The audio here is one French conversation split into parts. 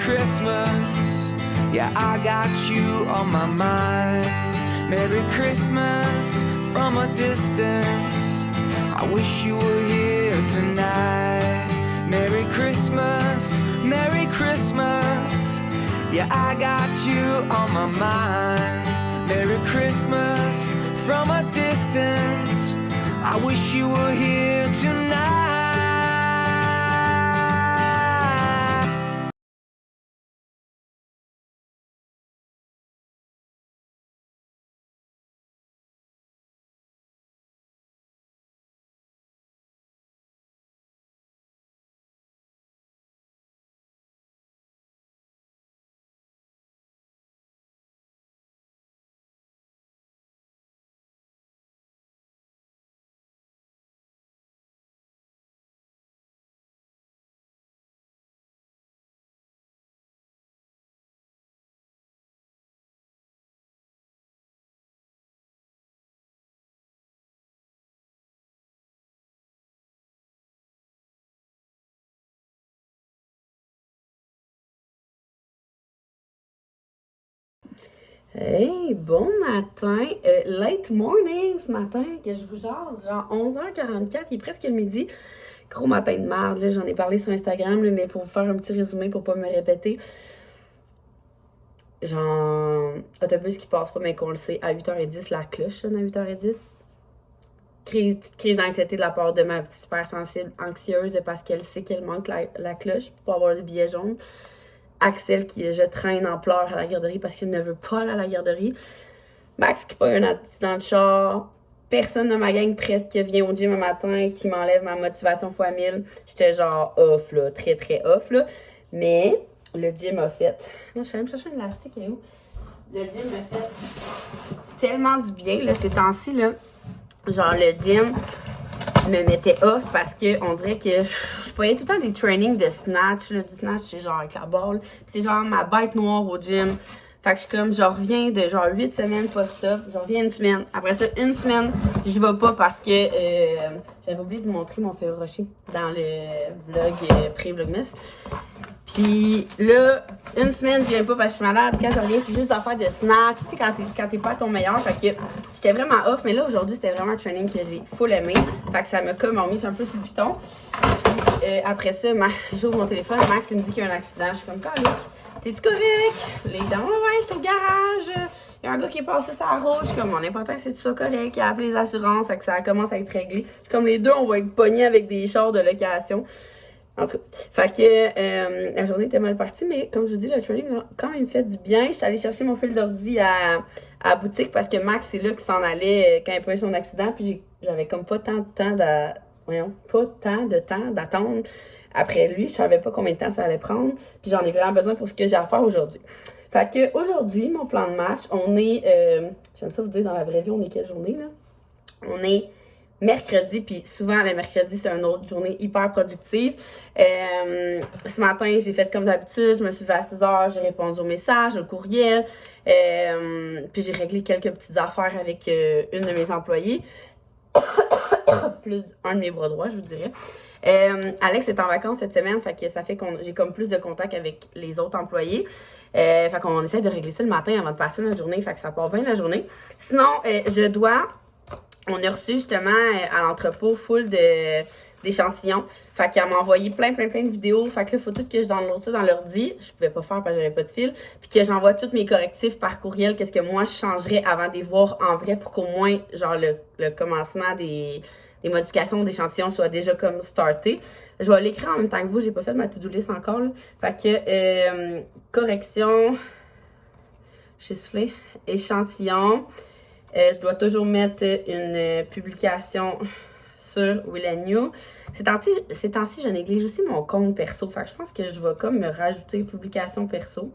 Christmas. Yeah, I got you on my mind. Merry Christmas from a distance. I wish you were here tonight. Merry Christmas, Merry Christmas. Yeah, I got you on my mind. Merry Christmas from a distance. I wish you were here tonight. Hey, bon matin, late morning ce matin, que je vous jase, genre 11h44, il est presque le midi. Gros matin de merde, là, j'en ai parlé sur Instagram, là, mais pour vous faire un petit résumé, pour pas me répéter. Genre, autobus qui passe pas, mais qu'on le sait, à 8h10, la cloche sonne à 8h10. Petite crise d'anxiété de la part de ma petite hypersensible anxieuse parce qu'elle sait qu'elle manque la cloche pour avoir le billet jaune. Axel qui je traîne en pleurs à la garderie parce qu'il ne veut pas aller à la garderie. Max qui pas eu un accident de char. Personne de ma gang presque vient au gym un matin qui m'enlève ma motivation fois 1000. J'étais genre off là, très très off là. Mais le gym a fait. Non, je suis allée me chercher un élastique et où? Le gym a fait tellement du bien là, ces temps-ci là. Genre le gym me mettait off parce que on dirait que je voyais tout le temps des trainings de snatch, là, du snatch, c'est genre avec la balle. Puis c'est genre ma bête noire au gym. Fait que je suis comme, je reviens de genre 8 semaines post-op, je reviens une semaine. Après ça, une semaine, je vais pas parce que j'avais oublié de vous montrer mon Ferrero Rocher dans le vlog pré-vlogmas. Puis là, une semaine, je viens pas parce que je suis malade. Quand je reviens, c'est juste d'affaires de snatch. Tu sais, quand t'es pas à ton meilleur. Fait que j'étais vraiment off. Mais là, aujourd'hui, c'était vraiment un training que j'ai full aimé. Fait que ça m'a comme remis un peu sur le piton. Puis après ça, j'ouvre mon téléphone. Max, il me dit qu'il y a un accident. Je suis comme, calique, t'es-tu correct? Les dents, ouais, je suis au garage. Il y a un gars qui est passé sur la route. Je suis comme, mon important, c'est que tu sois correct. Il a appelé les assurances. Fait que ça commence à être réglé. Je suis comme, les deux, on va être pognés avec des chars de location. En tout cas, fait que la journée était mal partie, mais comme je vous dis, le training a quand même fait du bien. Je suis allée chercher mon fil d'ordi à la boutique parce que Max, c'est là qu'il s'en allait quand il a eu son accident. Puis j'avais comme pas tant de temps d'attendre après lui. Je savais pas combien de temps ça allait prendre. Puis j'en ai vraiment besoin pour ce que j'ai à faire aujourd'hui. Fait que aujourd'hui, mon plan de match, on est, j'aime ça vous dire dans la vraie vie, on est quelle journée là? On est mercredi, puis souvent le mercredi, c'est une autre journée hyper productive. Ce matin, j'ai fait comme d'habitude, je me suis levée à 6h, j'ai répondu aux messages, au courriel, puis j'ai réglé quelques petites affaires avec une de mes employées, plus un de mes bras droits, je vous dirais. Alex est en vacances cette semaine, fait que ça fait que j'ai comme plus de contact avec les autres employés. Fait qu'on essaie de régler ça le matin avant de passer notre journée, fait que ça part bien la journée. Sinon, on a reçu justement à l'entrepôt full d'échantillons. Fait qu'elle m'a envoyé plein de vidéos. Fait que là, il faut tout que je download ça dans l'ordi. Je pouvais pas faire parce que j'avais pas de fil. Puis que j'envoie tous mes correctifs par courriel. Qu'est-ce que moi, je changerais avant de les voir en vrai pour qu'au moins, genre, le commencement des modifications d'échantillons soit déjà comme starté. Je vais l'écrire en même temps que vous. J'ai pas fait ma to-do list encore, là. Fait que, correction, j'ai soufflé, échantillon. Je dois toujours mettre une publication sur Will & You. Ces temps-ci, je néglige aussi mon compte perso. Fait que je pense que je vais comme me rajouter publication perso.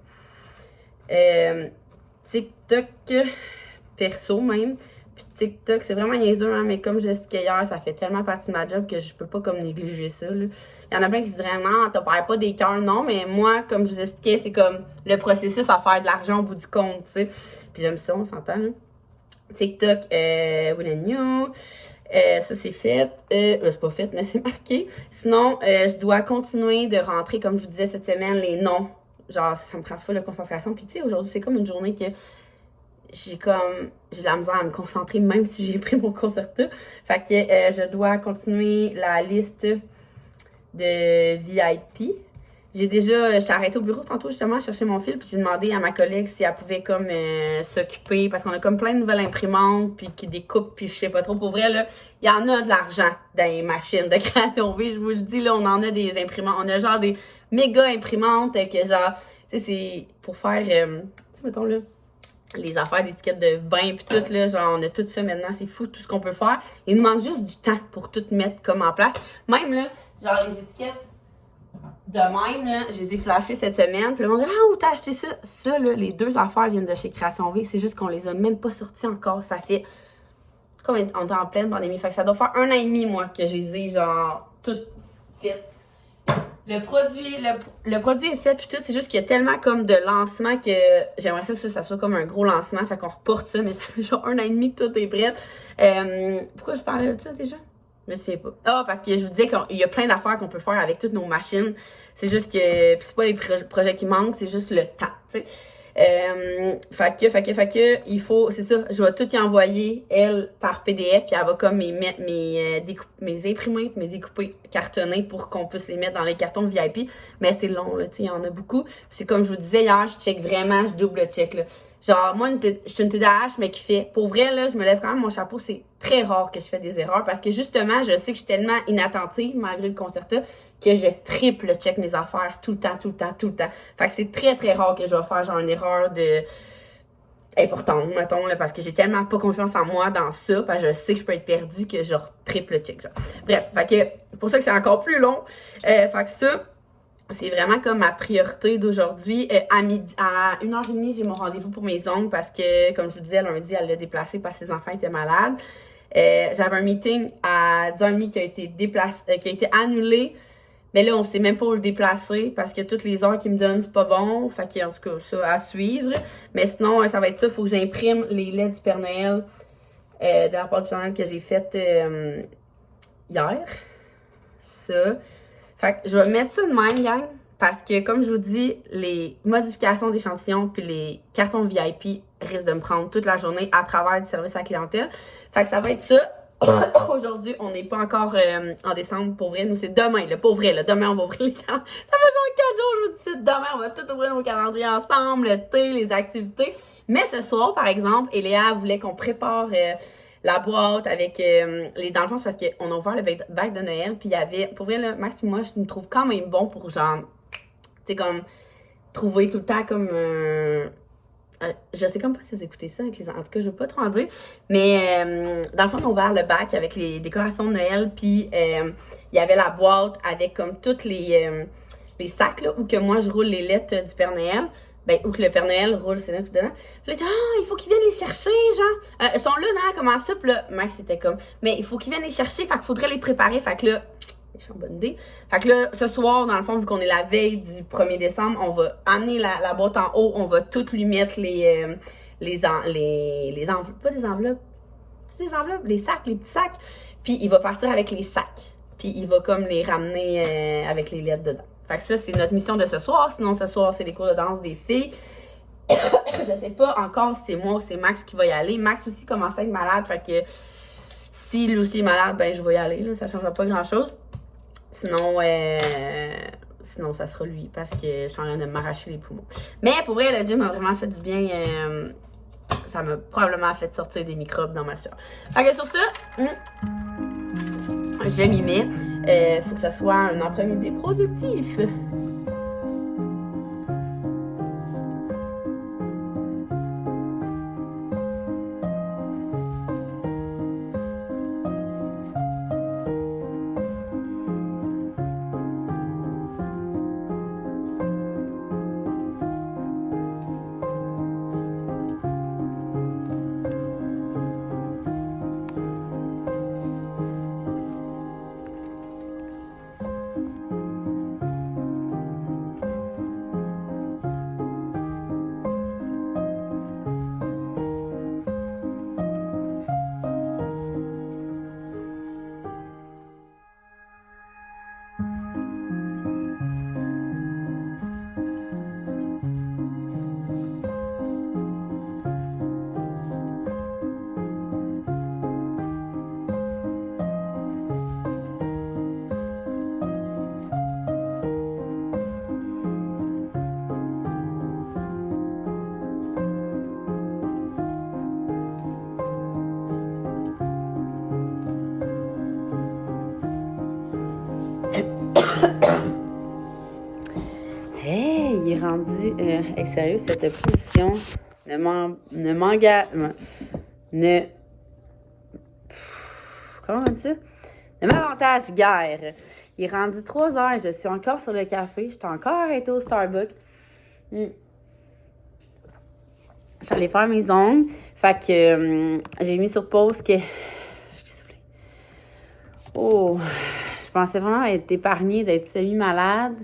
TikTok perso même. Puis TikTok, c'est vraiment niaiseux, hein, mais comme j'expliquais hier, ça fait tellement partie de ma job que je peux pas comme négliger ça, là. Il y en a plein qui se disent vraiment, t'as pas des cœurs, non, mais moi, comme je vous expliquais, c'est comme le processus à faire de l'argent au bout du compte, tu sais. Puis j'aime ça, on s'entend, là. TikTok, Will & You. Ça, c'est fait. C'est pas fait, mais c'est marqué. Sinon, je dois continuer de rentrer, comme je vous disais cette semaine, les noms genre, ça me prend full de concentration. Puis tu sais, aujourd'hui, c'est comme une journée que j'ai de la misère à me concentrer, même si j'ai pris mon Concerta. Fait que je dois continuer la liste de VIP. J'étais arrêtée au bureau tantôt justement à chercher mon fil, puis j'ai demandé à ma collègue si elle pouvait comme s'occuper, parce qu'on a comme plein de nouvelles imprimantes, puis qui découpent, puis je sais pas trop. Pour vrai, là, il y en a de l'argent dans les machines de création V, je vous le dis, là, on en a des imprimantes. On a genre des méga imprimantes que genre, tu sais, c'est pour faire, tu sais, mettons là, les affaires d'étiquettes de bain puis tout, là, genre, on a tout ça maintenant, c'est fou tout ce qu'on peut faire. Il nous manque juste du temps pour tout mettre comme en place. Même là, genre les étiquettes de même, là, je les ai flashées cette semaine. Puis le monde dit, ah, où t'as acheté ça? Ça, là, les 2 affaires viennent de chez Création V. C'est juste qu'on les a même pas sorties encore. Ça fait, comme on est en pleine pandémie. Fait que ça doit faire 1 an et demi, moi, que je les ai, genre, toutes faites. Le produit est fait puis tout, c'est juste qu'il y a tellement comme de lancement que j'aimerais ça soit comme un gros lancement, fait qu'on reporte ça, mais ça fait genre 1 an et demi que tout est prêt. Pourquoi je parlais de ça déjà? Je me souviens pas. Ah, parce que je vous disais qu'il y a plein d'affaires qu'on peut faire avec toutes nos machines. C'est juste que, pis c'est pas les projets qui manquent, c'est juste le temps, tu sais. Fait que, il faut, c'est ça, je vais tout y envoyer, elle, par PDF, puis elle va comme mes imprimer, mes découper cartonnés pour qu'on puisse les mettre dans les cartons VIP. Mais c'est long, là, tu sais, il y en a beaucoup. C'est comme je vous disais hier, je check vraiment, je double check, là. Genre, moi, je suis une TDAH, mais qui fait, pour vrai, là, je me lève quand même mon chapeau, c'est très rare que je fais des erreurs, parce que justement, je sais que je suis tellement inattentive, malgré le Concerta, que je triple check mes affaires tout le temps. Fait que c'est très, très rare que je vais faire, genre, une erreur importante, mettons, là, parce que j'ai tellement pas confiance en moi dans ça, parce que je sais que je peux être perdue, que je triple check, genre. Bref, fait que, pour ça que c'est encore plus long. Fait que ça, c'est vraiment comme ma priorité d'aujourd'hui. À 1h30, j'ai mon rendez-vous pour mes ongles parce que, comme je vous disais, lundi, elle l'a déplacé parce que ses enfants étaient malades. J'avais un meeting à 10h30 qui a été qui a été annulé. Mais là, on sait même pas où le déplacer parce que toutes les heures qu'ils me donnent, c'est pas bon. Fait que, en tout cas, ça à suivre. Mais sinon, ça va être ça. Faut que j'imprime les lettres du Père Noël de la part du Père Noël que j'ai faite hier. Ça. Fait que je vais mettre ça de même, gang, parce que, comme je vous dis, les modifications d'échantillons puis les cartons VIP risquent de me prendre toute la journée à travers du service à la clientèle. Fait que ça va être ça. Aujourd'hui, on n'est pas encore en décembre, pour vrai. Nous, c'est demain, là, pour vrai. Là. Demain, on va ouvrir les calendriers. Ça fait genre 4 jours, je vous dis ça. Demain, on va tout ouvrir nos calendriers ensemble, le thé, les activités. Mais ce soir, par exemple, Eléa voulait qu'on prépare la boîte avec les... Dans le fond, c'est parce qu'on a ouvert le bac de Noël, puis il y avait... Pour vrai, là, Max et moi, je me trouve quand même bon pour, genre... Tu sais, comme... Trouver tout le temps comme... je sais comme pas si vous écoutez ça avec les... En tout cas, je veux pas trop en dire. Mais dans le fond, on a ouvert le bac avec les décorations de Noël, puis il y avait la boîte avec comme toutes les sacs, là, où que moi, je roule les lettres du Père Noël. Ben, ou que le Père Noël roule ses lettres dedans. Puis là, il faut qu'ils viennent les chercher, genre. Ils sont là, non, comment ça? Puis là, Max, c'était comme, mais il faut qu'ils viennent les chercher, fait qu'il faudrait les préparer. Fait que là, j'ai une bonne idée. Fait que là, ce soir, dans le fond, vu qu'on est la veille du 1er décembre, on va amener la boîte en haut, on va toutes lui mettre les enveloppes, pas des enveloppes, des enveloppes, les sacs, les petits sacs. Puis il va partir avec les sacs. Puis il va comme les ramener avec les lettres dedans. Fait que ça, c'est notre mission de ce soir. Sinon, ce soir, c'est les cours de danse des filles. Je sais pas encore si c'est moi ou c'est Max qui va y aller. Max aussi commence à être malade. Fait que si lui aussi est malade, ben je vais y aller. Là, ça changera pas grand-chose. Sinon, ça sera lui parce que je suis en train de m'arracher les poumons. Mais pour vrai, le gym m'a vraiment fait du bien. Ça m'a probablement fait sortir des microbes dans ma sueur. Fait que sur ça, je m'y mets. Faut que ça soit un après-midi productif. il est rendu... sérieux, cette position comment on dit ça? Ne m'avantage guère. Il est rendu 3 heures, je suis encore sur le café, je suis encore arrêtée au Starbucks. Je suis allée faire mes ongles. Fait que j'ai mis sur pause que... Je suis soufflée. Oh, je pensais vraiment être épargnée, d'être semi-malade.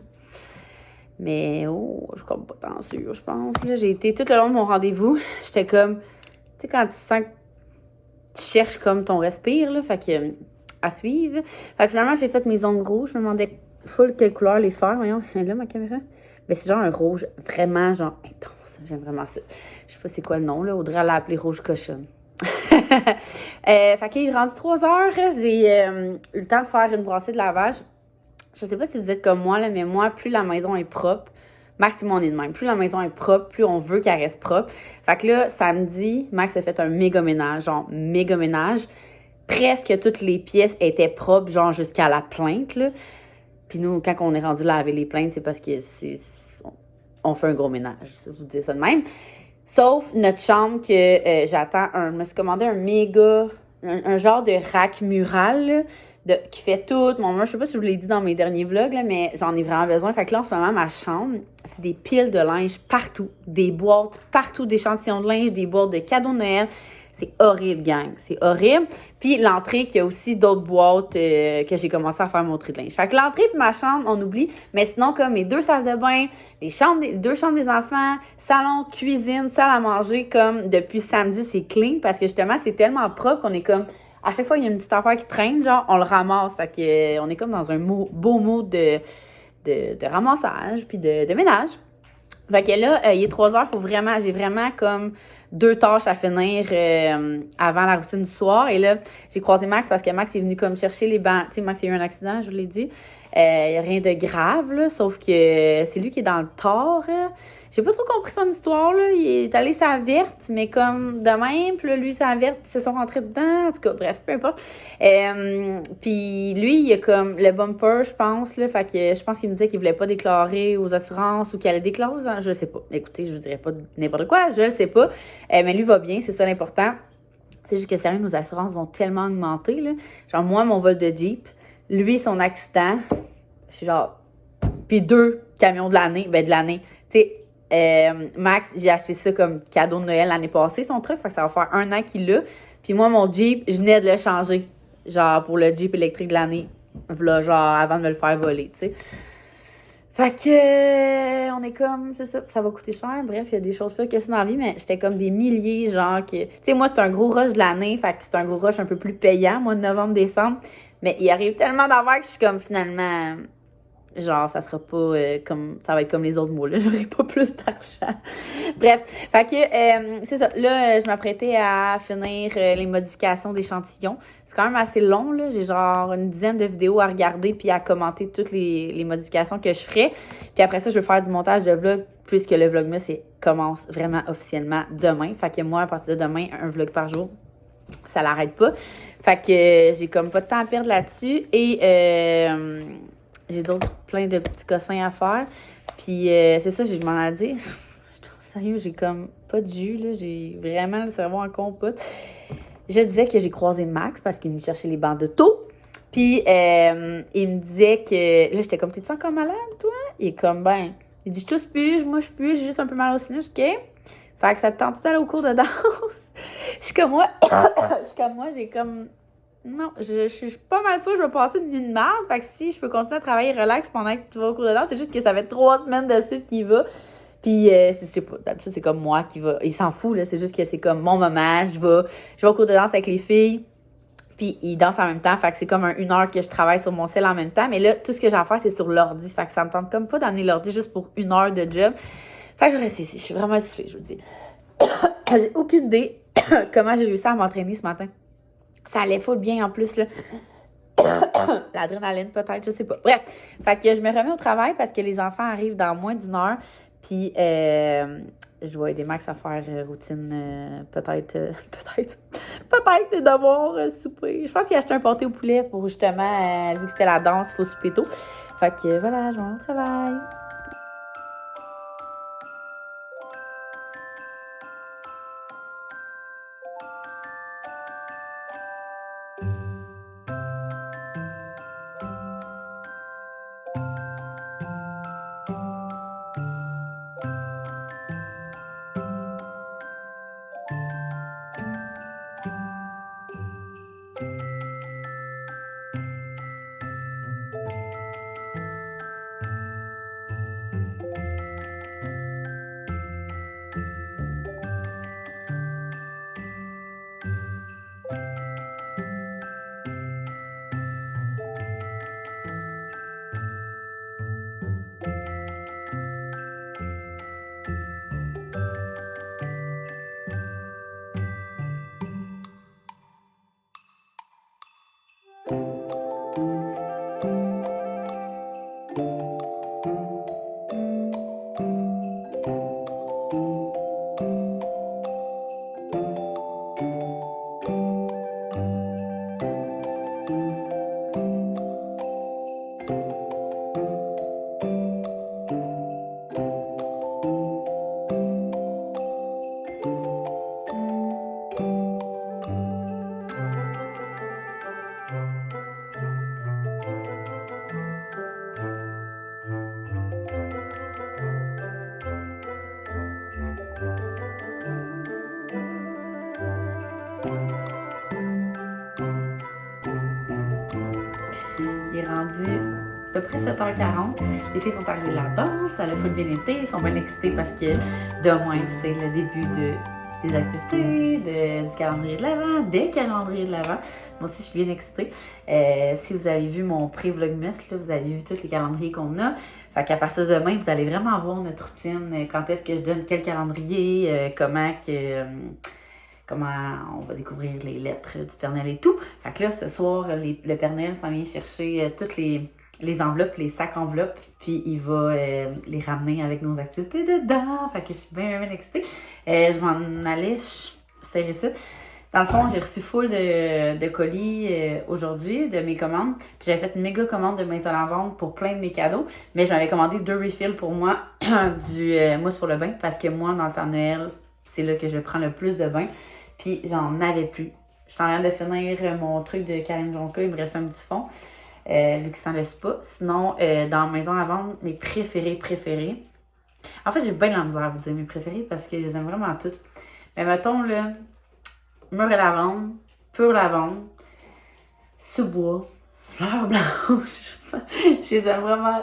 Mais je suis comme pas tant sûre, je pense. Là, j'ai été tout le long de mon rendez-vous. J'étais comme... Tu sais, quand tu sens que tu cherches comme ton respire, là. Fait que... à suivre. Fait que finalement, j'ai fait mes ongles rouges. Je me demandais full quelle couleur les faire. Voyons, elle est là, ma caméra. Ben, c'est genre un rouge vraiment, genre, intense. J'aime vraiment ça. Je sais pas c'est quoi le nom, là. Audrey l'a appelé rouge cochonne. Fait qu'il est rendu 3 heures. J'ai eu le temps de faire une brassée de lavage. Je sais pas si vous êtes comme moi, là, mais moi, plus la maison est propre, Max et moi, on est de même. Plus la maison est propre, plus on veut qu'elle reste propre. Fait que là, samedi, Max a fait un méga ménage, genre méga ménage. Presque toutes les pièces étaient propres, genre jusqu'à la plainte, là. Puis nous, quand on est rendu laver les plaintes, c'est parce que on fait un gros ménage, je vous dis ça de même. Sauf notre chambre que j'attends je me suis commandé un méga, un genre de rack mural, là, qui fait tout. Moi, je sais pas si je vous l'ai dit dans mes derniers vlogs, là, mais j'en ai vraiment besoin. Fait que là, en ce moment, ma chambre, c'est des piles de linge partout, des boîtes partout, d'échantillons de linge, des boîtes de cadeaux de Noël. C'est horrible, gang. C'est horrible. Puis l'entrée, qu'il y a aussi d'autres boîtes que j'ai commencé à faire mon tri de linge. Fait que l'entrée et ma chambre, on oublie. Mais sinon, comme mes 2 salles de bain, les 2 chambres des enfants, salon, cuisine, salle à manger, comme depuis samedi, c'est clean. Parce que justement, c'est tellement propre qu'on est comme... À chaque fois, il y a une petite affaire qui traîne, genre, on le ramasse. Fait que, on est comme dans un beau mood de ramassage puis de ménage. Fait que là, il est 3 heures, j'ai vraiment comme 2 tâches à finir avant la routine du soir. Et là, j'ai croisé Max parce que Max est venu comme chercher les bancs. Tu sais, Max, il y a eu un accident, je vous l'ai dit. Il n'y a rien de grave, là, sauf que c'est lui qui est dans le tort. J'ai pas trop compris son histoire, là. Il est allé sa verte, mais comme de même, puis là, lui, sa verte, ils se sont rentrés dedans. En tout cas, bref, peu importe. Puis lui, il a comme le bumper, je pense, là. Fait que je pense qu'il me disait qu'il voulait pas déclarer aux assurances ou qu'il allait déclarer aux... Je sais pas. Écoutez, je vous dirais pas n'importe quoi, je le sais pas. Mais lui va bien, c'est ça l'important. C'est juste que sérieux, nos assurances vont tellement augmenter, là. Genre, moi, mon vol de Jeep, lui, son accident, c'est genre... Puis 2 camions de l'année, de l'année. Tu sais, Max, j'ai acheté ça comme cadeau de Noël l'année passée, son truc. Fait que ça va faire 1 an qu'il l'a. Puis moi, mon Jeep, je venais de le changer. Genre, pour le Jeep électrique de l'année. Là, genre, avant de me le faire voler, tu sais. Fait que, on est comme, c'est ça va coûter cher. Bref, il y a des choses pires que ça dans la vie, mais j'étais comme des milliers, genre, que... Tu sais, moi, c'est un gros rush de l'année, fait que c'est un gros rush un peu plus payant, mois de novembre, décembre. Mais il arrive tellement d'affaires que je suis comme, finalement... Genre, ça sera pas comme... Ça va être comme les autres mois, là. J'aurai pas plus d'argent. Bref. Fait que, c'est ça. Là, je m'apprêtais à finir les modifications d'échantillons. C'est quand même assez long, là. J'ai genre une dizaine de vidéos à regarder puis à commenter toutes les modifications que je ferai. Puis après ça, je vais faire du montage de vlog puisque le Vlogmas commence vraiment officiellement demain. Fait que moi, à partir de demain, un vlog par jour, ça l'arrête pas. Fait que j'ai comme pas de temps à perdre là-dessus. Et... j'ai plein de petits cossins à faire. Puis c'est ça, je m'en ai dit. Sérieux, j'ai comme pas de jus, là. J'ai vraiment le cerveau en compote. Je disais que j'ai croisé Max parce qu'il me cherchait les bancs d'auto. Puis il me disait que... Là, j'étais comme, t'es-tu encore malade, toi? Il est comme, il dit, je tousse plus, moi je pue, j'ai juste un peu mal au sinus, OK? Fait que ça te tente d'aller au cours de danse? Je suis comme moi, j'ai comme... Non, je suis pas mal sûre que je vais passer une nuit de mars. Fait que si je peux continuer à travailler relax pendant que tu vas au cours de danse, c'est juste que ça fait 3 semaines de suite qu'il va. Puis, je sais pas, d'habitude, c'est comme moi qui va. Il s'en fout, là. C'est juste que c'est comme mon moment. Je vais au cours de danse avec les filles. Puis, ils dansent en même temps. Fait que c'est comme 1 heure que je travaille sur mon cell en même temps. Mais là, tout ce que j'ai à faire, c'est sur l'ordi. Fait que ça me tente comme pas d'amener l'ordi juste pour 1 heure de job. Fait que je vais rester ici. Je suis vraiment essoufflée, je vous dis. J'ai aucune idée comment j'ai réussi à m'entraîner ce matin. Ça allait full bien en plus, là. L'adrénaline, peut-être, je sais pas. Bref, fait que je me remets au travail parce que les enfants arrivent dans moins d'1 heure. Puis, je vais aider Max à faire routine, peut-être des devoirs souper. Je pense qu'il a acheté un pâté au poulet pour justement, vu que c'était la danse, il faut souper tôt. Fait que voilà, je vais au travail. rendu à peu près 7h40. Les filles sont arrivées de la danse, ça a full bien été, ils sont bien excités parce que demain, c'est le début des activités, du calendrier de l'Avent, des calendriers de l'Avent. Moi aussi, je suis bien excitée. Si vous avez vu mon pré-vlogmas, là, vous avez vu tous les calendriers qu'on a. Fait qu'à partir de demain, vous allez vraiment voir notre routine, quand est-ce que je donne quel calendrier, comment on va découvrir les lettres du Père Noël et tout. Fait que là, ce soir, le Père Noël s'en vient chercher toutes les enveloppes, les sacs enveloppes, puis il va les ramener avec nos activités dedans. Fait que je suis bien excitée. Je m'en allais serrer ça. Dans le fond, j'ai reçu full de colis aujourd'hui, de mes commandes. Puis j'avais fait une méga commande de maison à vendre pour plein de mes cadeaux. Mais je m'avais commandé 2 refills pour moi du mousse pour le bain. Parce que moi, dans le temps de Noël, c'est là que je prends le plus de bain. Puis j'en avais plus. Je suis en train de finir mon truc de Karine Jonca. Il me reste un petit fond. Lui qui sent le spa. Sinon, dans maison à vendre, mes préférés. En fait, j'ai bien de la misère à vous dire mes préférés parce que je les aime vraiment toutes. Mais mettons, là, mûre et lavande, pure lavande, sous-bois, fleurs blanches. Je les aime vraiment,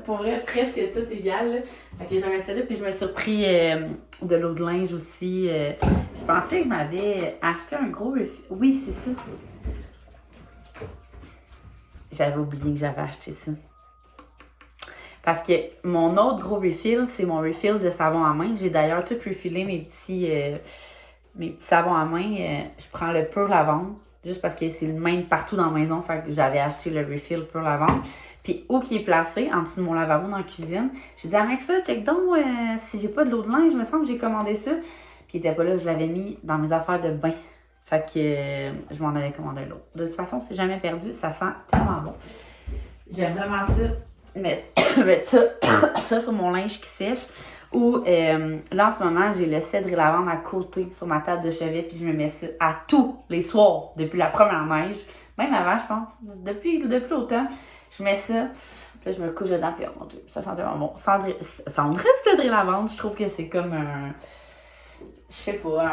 pour vrai, presque toutes égales. Fait que j'en ai tiré, puis je me suis repris de l'eau de linge aussi. Je pensais que je m'avais acheté un gros refill. Oui, c'est ça. J'avais oublié que j'avais acheté ça. Parce que mon autre gros refill, c'est mon refill de savon à main. J'ai d'ailleurs tout refillé mes petits savons à main. Je prends le pur lavande, juste parce que c'est le même partout dans la maison. Fait que j'avais acheté le refill pur lavande. Puis où qui est placé, en dessous de mon lavabo dans la cuisine. J'ai dit, avec ça, check donc si j'ai pas de l'eau de linge, je me semble que j'ai commandé ça. Puis il était pas là, je l'avais mis dans mes affaires de bain. Fait que je m'en avais commandé l'autre. De toute façon, c'est jamais perdu, ça sent tellement bon. J'aime vraiment ça, mettre ça sur mon linge qui sèche. Ou là, en ce moment, j'ai le cèdre et lavande à côté sur ma table de chevet, puis je me mets ça à tous les soirs, depuis la première neige. Même avant, je pense. Depuis l'automne, je mets ça. Puis là, je me couche dedans, puis oh mon Dieu, ça sent tellement bon. Cèdre et lavande, je trouve que c'est comme un... Je sais pas,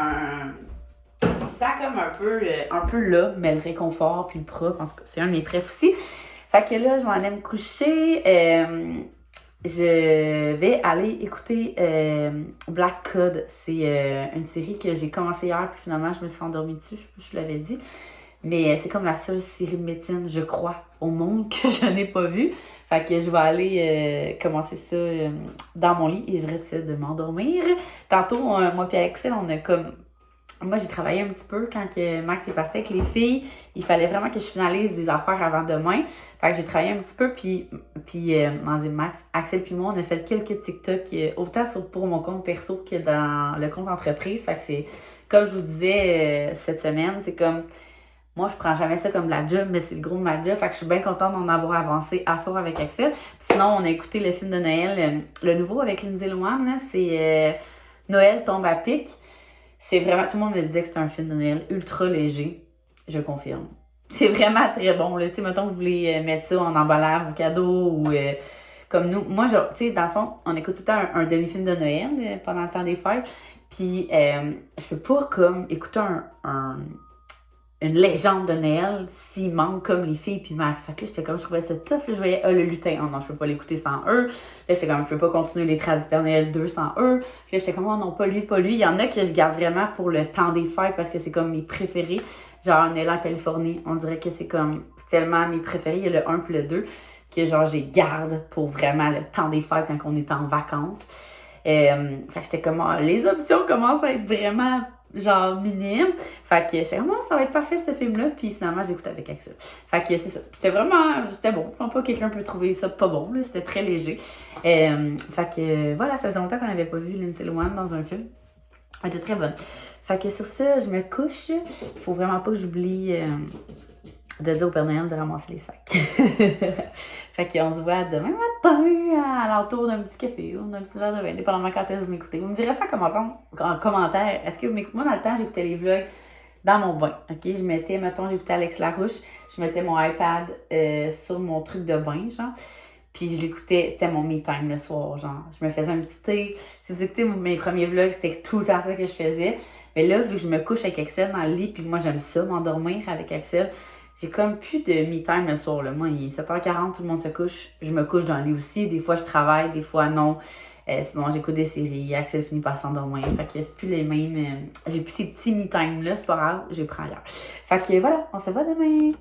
ça comme un peu là, mais le réconfort puis le propre, en tout cas, c'est un de mes préfs aussi. Fait que là, je m'en ai me coucher. Je vais aller écouter Black Cod. C'est une série que j'ai commencé hier, puis finalement, je me suis endormie dessus, je l'avais dit. Mais c'est comme la seule série de médecine, je crois, au monde que je n'ai pas vue. Fait que je vais aller commencer ça dans mon lit et je risque de m'endormir. Tantôt, moi et Axel, on a comme... Moi, j'ai travaillé un petit peu quand Max est parti avec les filles. Il fallait vraiment que je finalise des affaires avant demain. Fait que j'ai travaillé un petit peu, puis Max, Axel puis moi, on a fait quelques TikTok, autant pour mon compte perso que dans le compte entreprise. Fait que c'est, comme je vous disais cette semaine, c'est comme, moi, je prends jamais ça comme de la job, mais c'est le gros de ma job. Fait que je suis bien contente d'en avoir avancé à soir avec Axel. Sinon, on a écouté le film de Noël, le nouveau avec Lindsay Lohan, là, c'est Noël tombe à pic. C'est vraiment, tout le monde me disait que c'était un film de Noël ultra léger. Je confirme. C'est vraiment très bon, là. Tu sais, mettons que vous voulez mettre ça en emballage ou cadeau ou comme nous. Moi, tu sais, dans le fond, on écoute tout le temps un demi-film de Noël pendant le temps des fêtes. Puis, je peux pas comme écouter une légende de Noël s'il manque comme les filles puis Max. Fait que là, j'étais comme, je trouvais ça tough. Là, je voyais le lutin. Oh non, je peux pas l'écouter sans eux. Là, j'étais comme, je peux pas continuer les traces du Père Noël 2 sans eux. Puis là, j'étais comme, oh non, pas lui, pas lui. Il y en a que je garde vraiment pour le temps des fêtes parce que c'est comme mes préférés. Genre, Noël en Californie, on dirait que c'est tellement mes préférés. Il y a le 1 puis le 2 que genre, je les garde pour vraiment le temps des fêtes quand on est en vacances. Fait que j'étais comme, les options commencent à être vraiment genre minime. Fait que j'étais vraiment, ça va être parfait ce film-là. Puis finalement, je l'écoute avec Axel. Fait que c'est ça. C'était bon. Je pense pas que quelqu'un peut trouver ça pas bon. Là. C'était très léger. Fait que voilà, ça faisait longtemps qu'on n'avait pas vu Lindsay Lohan dans un film. Elle était très bonne. Fait que sur ça, je me couche. Faut vraiment pas que j'oublie de dire au Père Noël de ramasser les sacs. Fait qu'on se voit demain matin à l'entour d'un petit café ou d'un petit verre de vin, dépendamment quand est-ce que vous m'écoutez. Vous me direz ça en commentaire. Est-ce que vous m'écoutez? Moi, dans le temps, j'écoutais les vlogs dans mon bain. OK? J'écoutais Alex Larouche, je mettais mon iPad sur mon truc de bain, genre. Puis je l'écoutais, c'était mon me time le soir, genre. Je me faisais un petit thé. Si vous écoutez mes premiers vlogs, c'était tout le temps ça que je faisais. Mais là, vu que je me couche avec Axel dans le lit, puis moi, j'aime ça, m'endormir avec Axel, j'ai comme plus de me-time le soir, là. Moi, il est 7h40, tout le monde se couche. Je me couche dans le lit aussi. Des fois, je travaille, des fois, non. Sinon, j'écoute des séries. Axel finit par s'endormir. Fait que c'est plus les mêmes... j'ai plus ces petits me-time-là, c'est pas grave, je les prends ailleurs. Fait que voilà, on se voit demain!